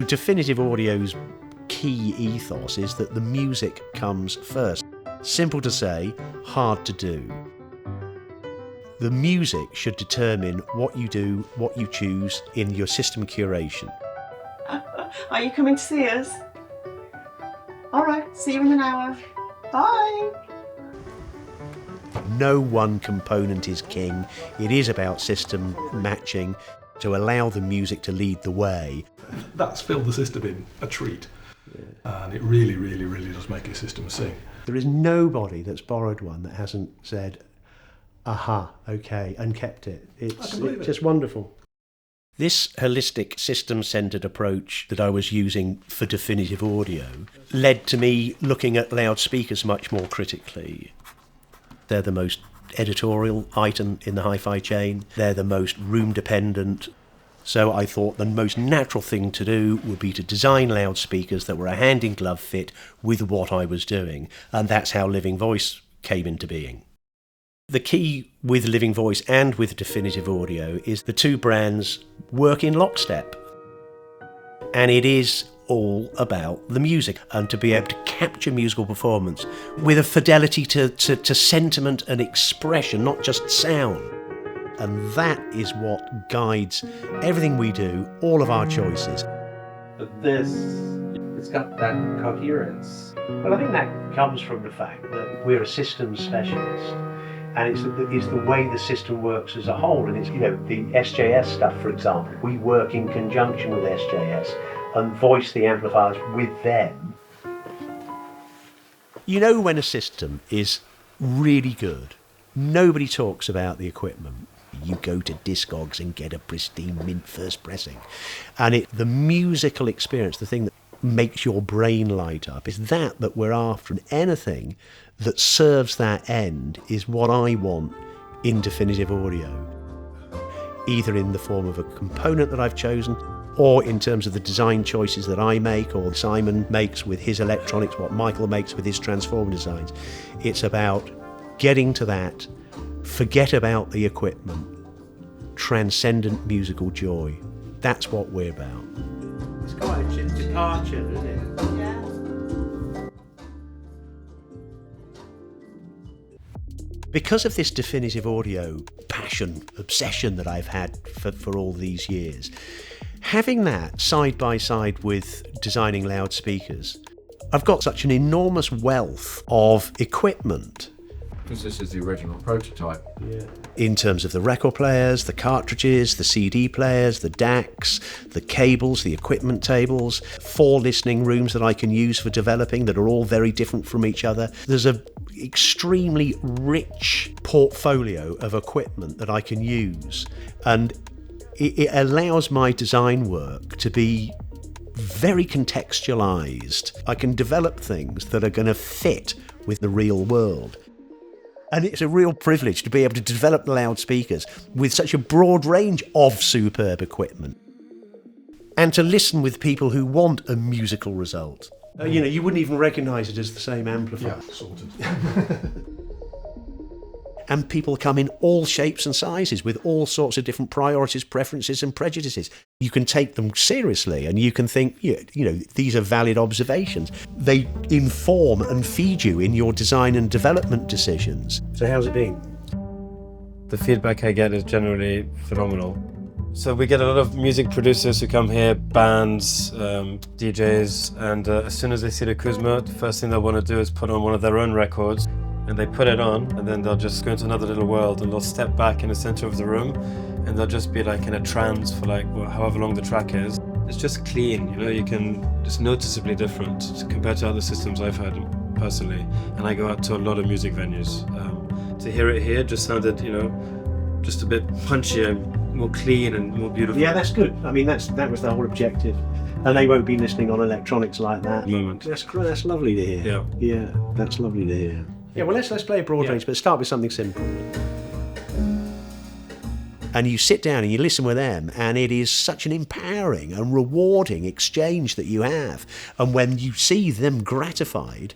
Definitive Audio's key ethos is that the music comes first. Simple to say, hard to do. The music should determine what you do, what you choose in your system curation. Are you coming to see us? All right, see you in an hour. Bye. No one component is king. It is about system matching to allow the music to lead the way. That's filled the system in a treat. And it really, really, really does make your system sing. There is nobody that's borrowed one that hasn't said, aha, okay, and kept it. It's just wonderful. This holistic, system-centred approach that I was using for Definitive Audio led to me looking at loudspeakers much more critically. They're the most editorial item in the hi-fi chain. They're the most room-dependent. So I thought the most natural thing to do would be to design loudspeakers that were a hand-in-glove fit with what I was doing. And that's how Living Voice came into being. The key with Living Voice and with Definitive Audio is the two brands work in lockstep. And it is all about the music and to be able to capture musical performance with a fidelity to sentiment and expression, not just sound. And that is what guides everything we do, all of our choices. But this, it's got that coherence. Well, I think that comes from the fact that we're a systems specialist. And it's the way the system works as a whole. And it's, the SJS stuff, for example, we work in conjunction with SJS and voice the amplifiers with them. When a system is really good, nobody talks about the equipment. You go to Discogs and get a pristine mint first pressing. And the musical experience, the thing that makes your brain light up, is that we're after. And anything that serves that end is what I want in Definitive Audio, either in the form of a component that I've chosen or in terms of the design choices that I make or Simon makes with his electronics, what Michael makes with his transformer designs. It's about getting to that, forget about the equipment, transcendent musical joy. That's what we're about. It's quite a departure, isn't it? Yeah. Because of this Definitive Audio passion, obsession that I've had for all these years, having that side by side with designing loudspeakers, I've got such an enormous wealth of equipment. Because this is the original prototype. Yeah. In terms of the record players, the cartridges, the CD players, the DACs, the cables, the equipment tables, 4 listening rooms that I can use for developing that are all very different from each other. There's an extremely rich portfolio of equipment that I can use, and it allows my design work to be very contextualized. I can develop things that are going to fit with the real world. And it's a real privilege to be able to develop the loudspeakers with such a broad range of superb equipment. And to listen with people who want a musical result. You wouldn't even recognise it as the same amplifier. Yeah, sorted. And people come in all shapes and sizes with all sorts of different priorities, preferences and prejudices. You can take them seriously and you can think, these are valid observations. They inform and feed you in your design and development decisions. So how's it been? The feedback I get is generally phenomenal. So we get a lot of music producers who come here, bands, DJs, and as soon as they see the Kuzma, the first thing they'll want to do is put on one of their own records. And they put it on, and then they'll just go into another little world, and they'll step back in the center of the room, and they'll just be like in a trance for however long the track is. It's just clean, it's noticeably different compared to other systems I've heard personally. And I go out to a lot of music venues. To hear it here just sounded, just a bit punchier, more clean and more beautiful. Yeah, that's good. I mean, that was the whole objective. And they won't be listening on electronics like that. At the moment. That's lovely to hear. Yeah, that's lovely to hear. Yeah, well, let's play a broad range, but start with something simple. And you sit down and you listen with them, and it is such an empowering and rewarding exchange that you have. And when you see them gratified,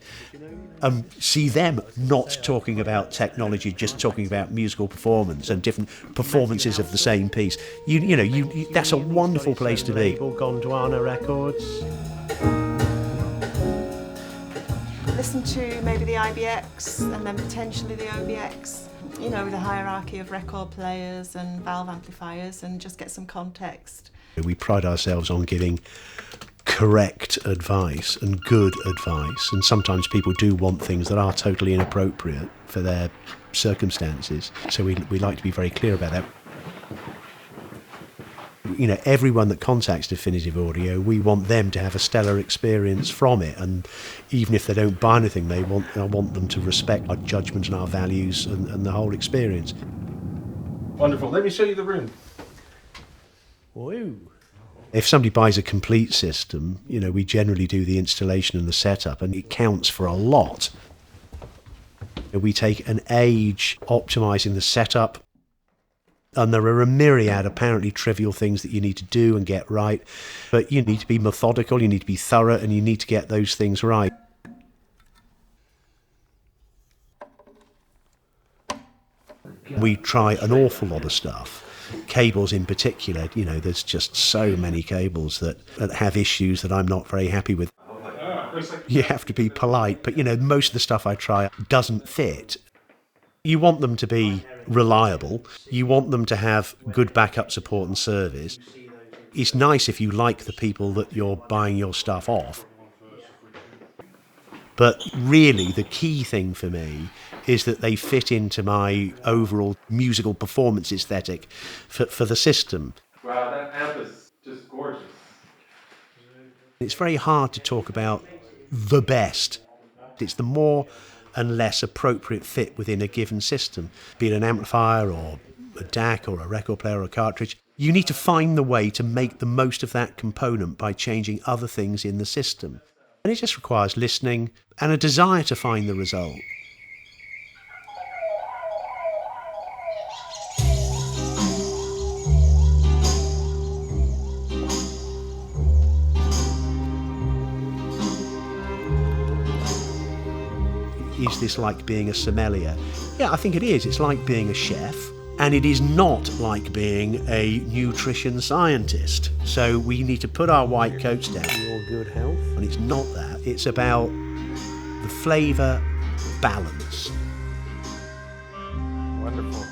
see them not talking about technology, just talking about musical performance and different performances of the same piece. That's a wonderful place to be. Gondwana Records. Listen to maybe the IBX and then potentially the OBX, with a hierarchy of record players and valve amplifiers, and just get some context. We pride ourselves on giving correct advice and good advice, and sometimes people do want things that are totally inappropriate for their circumstances, so we like to be very clear about that. Everyone that contacts Definitive Audio, we want them to have a stellar experience from it, and even if they don't buy anything, I want them to respect our judgment and our values and the whole experience. Wonderful. Let me show you the room. Woo. If somebody buys a complete system, we generally do the installation and the setup, and it counts for a lot. We take an age optimizing the setup, and there are a myriad apparently trivial things that you need to do and get right, but you need to be methodical, you need to be thorough, and you need to get those things right. We try an awful lot of stuff. Cables in particular, there's just so many cables that have issues that I'm not very happy with. You have to be polite, but most of the stuff I try doesn't fit. You want them to be reliable, you want them to have good backup support and service. It's nice if you like the people that you're buying your stuff off. But really, the key thing for me is that they fit into my overall musical performance aesthetic for the system. Wow, that amp is just gorgeous. It's very hard to talk about the best. It's the more and less appropriate fit within a given system, be it an amplifier or a DAC or a record player or a cartridge. You need to find the way to make the most of that component by changing other things in the system. And it just requires listening and a desire to find the result. Is this like being a sommelier? Yeah, I think it is. It's like being a chef, and it is not like being a nutrition scientist. So we need to put our white coats down. Your good health. And it's not that. It's about the flavour balance. Wonderful.